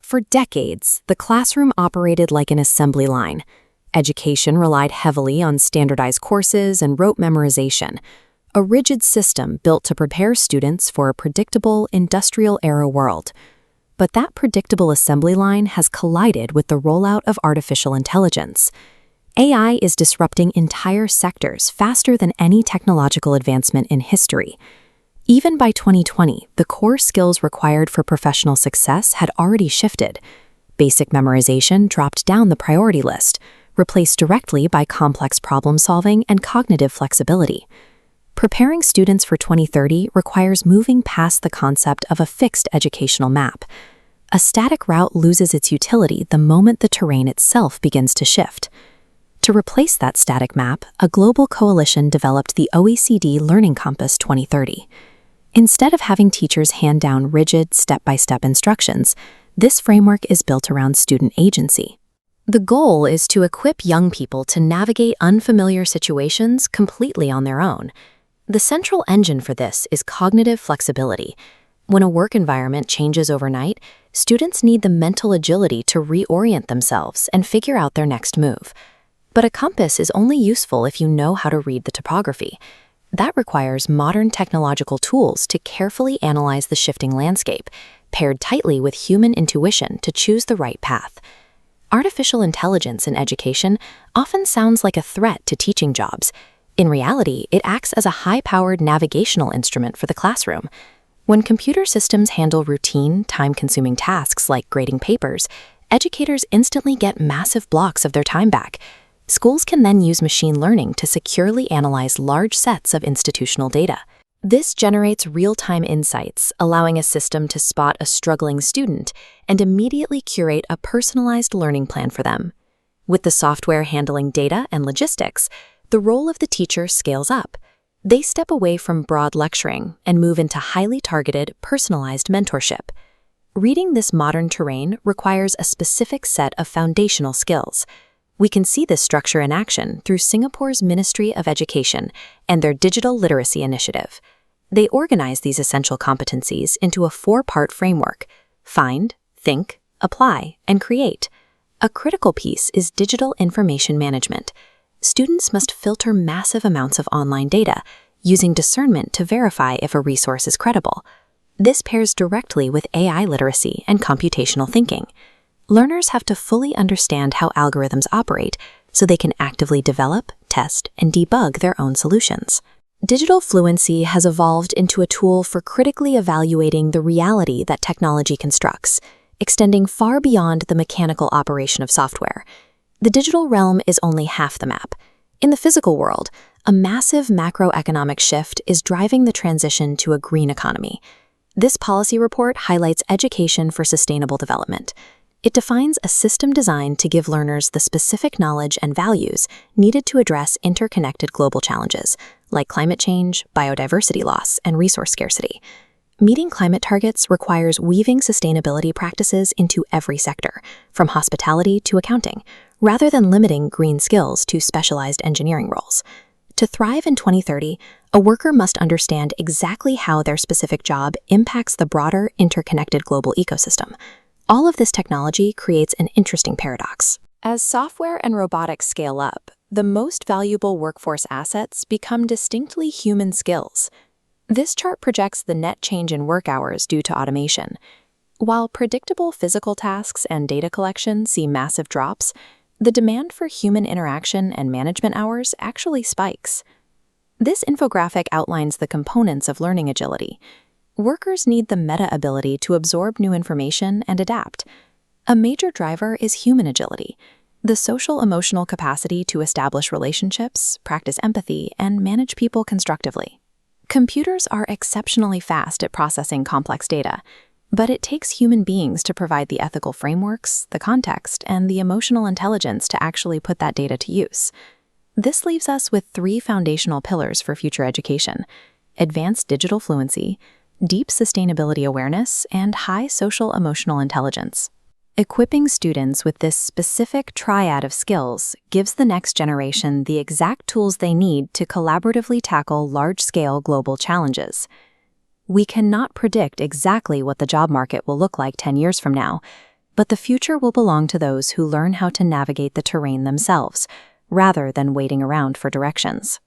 For decades, the classroom operated like an assembly line. Education relied heavily on standardized courses and rote memorization, a rigid system built to prepare students for a predictable, industrial-era world. But that predictable assembly line has collided with the rollout of artificial intelligence. AI is disrupting entire sectors faster than any technological advancement in history. Even by 2020, the core skills required for professional success had already shifted. Basic memorization dropped down the priority list, replaced directly by complex problem-solving and cognitive flexibility. Preparing students for 2030 requires moving past the concept of a fixed educational map. A static route loses its utility the moment the terrain itself begins to shift. To replace that static map, a global coalition developed the OECD Learning Compass 2030. Instead of having teachers hand down rigid, step-by-step instructions, this framework is built around student agency. The goal is to equip young people to navigate unfamiliar situations completely on their own. The central engine for this is cognitive flexibility. When a work environment changes overnight, students need the mental agility to reorient themselves and figure out their next move. But a compass is only useful if you know how to read the topography. That requires modern technological tools to carefully analyze the shifting landscape, paired tightly with human intuition to choose the right path. Artificial intelligence in education often sounds like a threat to teaching jobs. In reality, it acts as a high-powered navigational instrument for the classroom. When computer systems handle routine, time-consuming tasks like grading papers, educators instantly get massive blocks of their time back. Schools can then use machine learning to securely analyze large sets of institutional data. This generates real-time insights, allowing a system to spot a struggling student and immediately curate a personalized learning plan for them. With the software handling data and logistics, the role of the teacher scales up. They step away from broad lecturing and move into highly targeted, personalized mentorship. Reading this modern terrain requires a specific set of foundational skills. We can see this structure in action through Singapore's Ministry of Education and their Digital Literacy Initiative. They organize these essential competencies into a 4-part framework: find, think, apply, and create. A critical piece is digital information management. Students must filter massive amounts of online data, using discernment to verify if a resource is credible. This pairs directly with AI literacy and computational thinking. Learners have to fully understand how algorithms operate so they can actively develop, test, and debug their own solutions. Digital fluency has evolved into a tool for critically evaluating the reality that technology constructs, extending far beyond the mechanical operation of software. The digital realm is only half the map. In the physical world, a massive macroeconomic shift is driving the transition to a green economy. This policy report highlights education for sustainable development. It defines a system designed to give learners the specific knowledge and values needed to address interconnected global challenges, like climate change, biodiversity loss, and resource scarcity. Meeting climate targets requires weaving sustainability practices into every sector, from hospitality to accounting, rather than limiting green skills to specialized engineering roles. To thrive in 2030, a worker must understand exactly how their specific job impacts the broader, interconnected global ecosystem. All of this technology creates an interesting paradox. As software and robotics scale up, the most valuable workforce assets become distinctly human skills. This chart projects the net change in work hours due to automation. While predictable physical tasks and data collection see massive drops, the demand for human interaction and management hours actually spikes. This infographic outlines the components of learning agility. Workers need the meta ability to absorb new information and adapt. A major driver is human agility, the social-emotional capacity to establish relationships, practice empathy, and manage people constructively. Computers are exceptionally fast at processing complex data, but it takes human beings to provide the ethical frameworks, the context, and the emotional intelligence to actually put that data to use. This leaves us with 3 foundational pillars for future education: advanced digital fluency, deep sustainability awareness, and high social-emotional intelligence. Equipping students with this specific triad of skills gives the next generation the exact tools they need to collaboratively tackle large-scale global challenges. We cannot predict exactly what the job market will look like 10 years from now, But the future will belong to those who learn how to navigate the terrain themselves, rather than waiting around for directions.